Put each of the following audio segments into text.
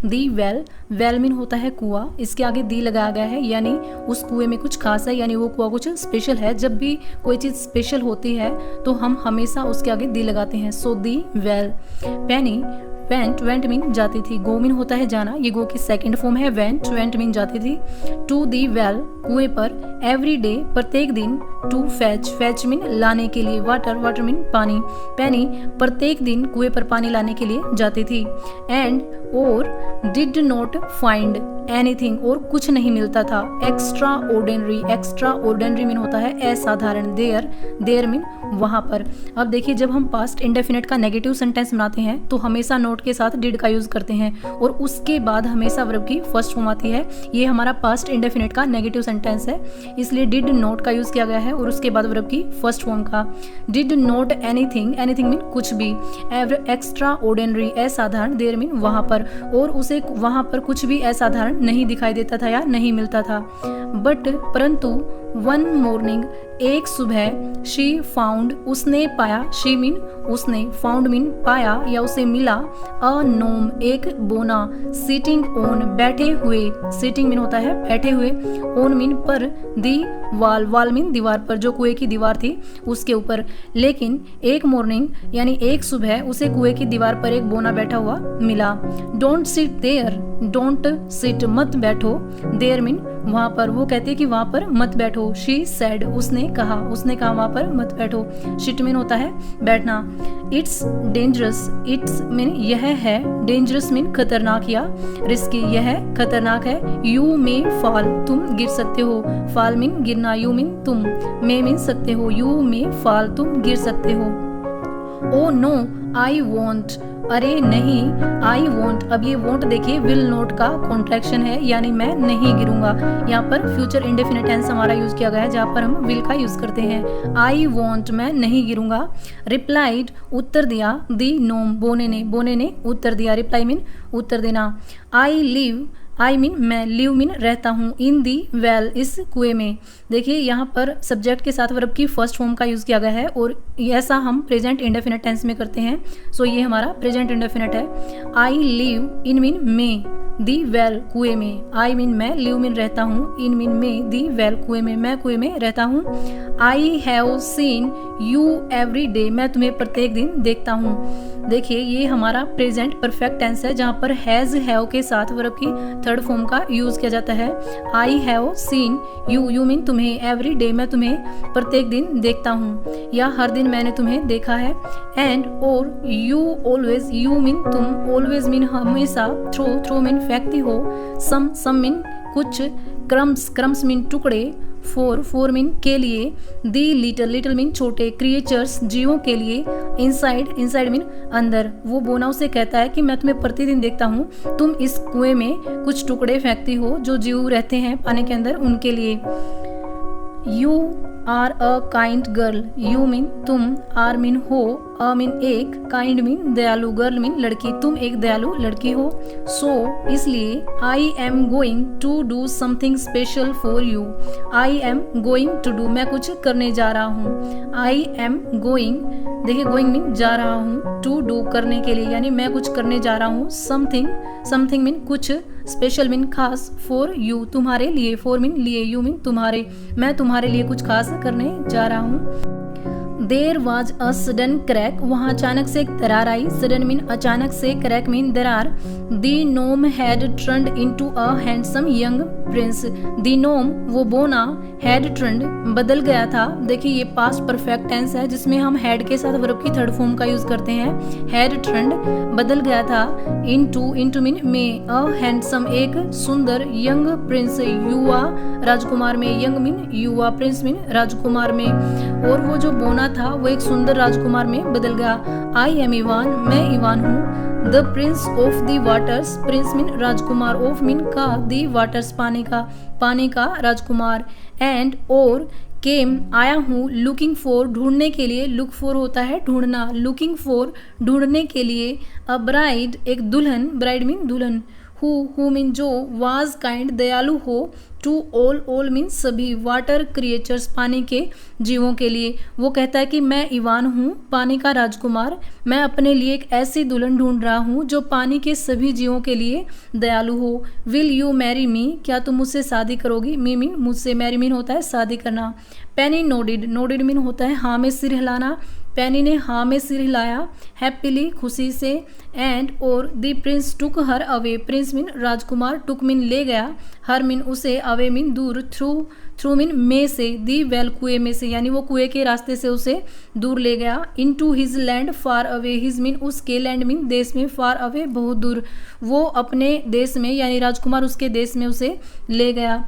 दी well, well mean होता है कुआं, इसके आगे दी लगाया गया है, यानी उस कुएं में कुछ खास है, यानी वो कुआं कुछ स्पेशल है। जब भी कोई चीज़ स्पेशल होती है तो हम हमेशा उसके आगे दी लगाते हैं। सो दी वेल। पेनी वेंट, वेंट मीन जाती थी, गो मीन होता है जाना, ये गो की सेकंड फॉर्म है वेंट, वेंट मीन जाती थी। टू दी वेल, कुएं पर। एवरी डे, प्रत्येक दिन। टू फैच, फैच मीन लाने के लिए, वाटर, वाटर मीन पानी। पेनी प्रत्येक दिन कुएं पर पानी लाने के लिए जाती थी। एंड और डिड नॉट फाइंड एनीथिंग, और कुछ नहीं मिलता था। Extra ordinary, extra ordinary mean होता है असाधारण। देयर, देयर मीन वहाँ पर। अब देखिए, जब हम पास्ट इंडेफिनिट का नेगेटिव सेंटेंस बनाते हैं तो हमेशा नोट के साथ डिड का यूज करते हैं और उसके बाद हमेशा वर्ब की फर्स्ट फॉर्म आती है। ये हमारा पास्ट इंडेफिनिट का नेगेटिव सेंटेंस है, इसलिए डिड नॉट का यूज किया गया है और उसके बाद वर्ब की फर्स्ट फॉर्म का। Did not anything, anything mean कुछ भी। एक्स्ट्रा ऑर्डिनरी असाधारण, देयर मीन वहाँ पर, और उसे वहाँ पर कुछ भी असाधारण नहीं दिखाई देता था या नहीं मिलता था। बट परंतु वन मॉर्निंग, एक सुबह। शी फाउंड, उसने पाया। शी मीन उसने, फाउंड मीन पाया या उसे मिला। अ नोम, एक बोना। सिटिंग ऑन, बैठे हुए। सिटिंग मीन होता है बैठे हुए, ऑन मीन पर। दी वाल, वाल मीन दीवार पर, जो कुएं की दीवार थी उसके ऊपर। लेकिन एक मॉर्निंग यानी एक सुबह उसे कुएं की दीवार पर एक बोना बैठा हुआ मिला। Don't sit there, don't sit मत बैठो। देयर मीन वहाँ पर, वो कहते कि वहाँ पर मत बैठो। शी सेड, उसने कहा, उसने कहा वहाँ पर मत बैठो। शिट मीन होता है बैठना। इट्स डेंजरस, इट्स मीन यह है। डेंजरस मीन खतरनाक या रिस्की, यह खतरनाक है। यू मे फॉल, तुम गिर सकते हो। फॉल मीन गिरना, यू मीन तुम, मे मीन सकते हो। यू मे फॉल, तुम गिर सकते हो। ओ नो आई वॉन्ट, अरे नहीं। आई वॉन्ट, अब ये वॉन्ट देखिए विल नॉट का कॉन्ट्रैक्शन है, यानी मैं नहीं गिरूंगा। यहाँ पर फ्यूचर इंडेफिनिट टेंस हमारा यूज किया गया है, जहाँ पर हम विल का यूज करते हैं। आई वॉन्ट, मैं नहीं गिरूंगा। रिप्लाइड, उत्तर दिया। दी नोम, बोने ने, बोने ने उत्तर दिया। रिप्लाई मीन उत्तर देना। आई लिव, आई मीन मैं, लिव मीन रहता हूँ। इन दी वेल, इस कुएं में। देखिए यहाँ पर सब्जेक्ट के साथ वर्ब की फर्स्ट फॉर्म का यूज किया गया है और ऐसा हम प्रेजेंट इंडेफिनिट टेंस में करते हैं। सो ये हमारा प्रेजेंट इंडेफिनिट है। आई लिव इन मीन में, दी वेल कुएं में। आई मीन मैं, लिव मीन रहता हूँ, इन मीन में, दी वेल कुएं में, मैं कुएं में रहता हूँ। I have seen you every day, मैं तुम्हें प्रत्येक दिन देखता हूँ। देखिए ये हमारा प्रेजेंट परफेक्ट टेंस है, जहाँ पर हैज हैव के साथ वर्ब की थर्ड फॉर्म का यूज किया जाता है। I have seen you, you mean तुम्हें, एवरी डे मैं तुम्हें प्रत्येक दिन देखता हूँ या हर दिन मैंने तुम्हें देखा है। एंड और यू ऑलवेज, यू मीन तुम, ऑलवेज मीन हमेशा, थ्रो, थ्रो मीन फेंकती हो। सम मीन कुछ। क्रम्स, क्रम्स मीन टुकड़े। फोर मीन के लिए। दी लिटल, लिटल मीन छोटे। क्रिएचर्स, जीवों के लिए। इनसाइड, इनसाइड मीन अंदर। वो बोना उसे कहता है कि मैं तुम्हें प्रतिदिन देखता हूँ, तुम इस कुएं में कुछ टुकड़े फेंकती हो जो जीव रहते हैं पानी के अंदर, उनके लिए। You are a kind girl, you mean तुम, आर मीन हो, अ मीन एक, काइंड मीन दयालु, गर्ल मीन लड़की, तुम एक दयालु लड़की हो। सो इसलिए I am going to do something special for you. I am going to do, मैं कुछ करने जा रहा हूँ। आई एम गोइंग, देखिए गोइंग मीन जा रहा हूँ, टू डू करने के लिए, यानी मैं कुछ करने जा रहा हूँ। समथिंग, समथिंग मीन कुछ, स्पेशल मीन खास, फॉर यू तुम्हारे लिए, फॉर मीन लिए, यू मीन तुम्हारे, मैं तुम्हारे लिए कुछ खास करने जा रहा हूँ। There was a sudden crack, वहाँ अचानक से एक दरार आई। सडन मीन अचानक से, क्रैक मीन दरार। The gnome had turned into a handsome young prince, the gnome वो बोना, हैड टर्न्ड बदल गया था। देखिए ये पास्ट परफेक्ट टेंस है जिसमें हम हैड के साथ वर्ब की थर्ड फॉर्म का यूज करते हैं। हैड टर्न्ड बदल गया था। इनटू, इनटू मीन में, अ हैंडसम एक सुंदर, यंग प्रिंस युवा राजकुमार में, यंग मीन युवा, प्रिंस मीन राजकुमार में, और वो जो बोना था वो एक सुंदर राजकुमार में बदल गया। आई एम इवान, मैं इवान हूँ। The Prince of the waters, Prince mean Rajkumar, of mean का, दी वाटर्स पानी का, पानी का राजकुमार। एंड और केम आया हूँ, लुकिंग फॉर ढूंढने के लिए, लुक फॉर होता है ढूंढना, लुकिंग फॉर ढूंढने के लिए। अ ब्राइड एक दुल्हन, ब्राइड मीन दुल्हन। हु मीन जो, वाज काइंड दयालु हो, टू ऑल मीन सभी, वाटर क्रिएचर्स पानी के जीवों के लिए। वो कहता है कि मैं इवान हूँ, पानी का राजकुमार, मैं अपने लिए एक ऐसी दुल्हन ढूंढ रहा हूँ जो पानी के सभी जीवों के लिए दयालु हो। विल यू मैरी मी, क्या तुम मुझसे शादी करोगी? मी मीन मुझसे, मैरी मीन होता है शादी करना। पेनी नोडिड, नोडिड मीन होता है हाँ में सिर हिलाना, पेनी ने हाँ में सिर हिलाया, हैप्पीली खुशी से, एंड और the Prince took her away, Prince mean Rajkumar, took mean ले गया, हर मीन उसे, अवे मीन दूर, थ्रू मीन में से, दी वेल कुएं में से, यानी वो कुएं के रास्ते से उसे दूर ले गया, into his land far away, his mean उसके, लैंड मीन देश में, फार अवे बहुत दूर, वो अपने देश में यानी राजकुमार उसके देश में उसे ले गया।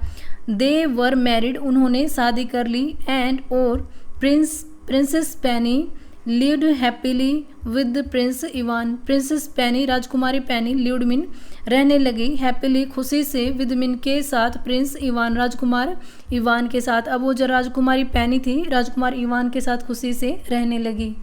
दे वर मैरिड, उन्होंने शादी कर ली, एंड और princess Penny lived happily with prince Ivan, princess Penny राजकुमारी पेनी लिव्ड मीन रहने लगी, हैप्पीली खुशी से, विद मीन के साथ, प्रिंस इवान राजकुमार इवान के साथ। अब वो जो राजकुमारी पेनी थी राजकुमार इवान के साथ खुशी से रहने लगी।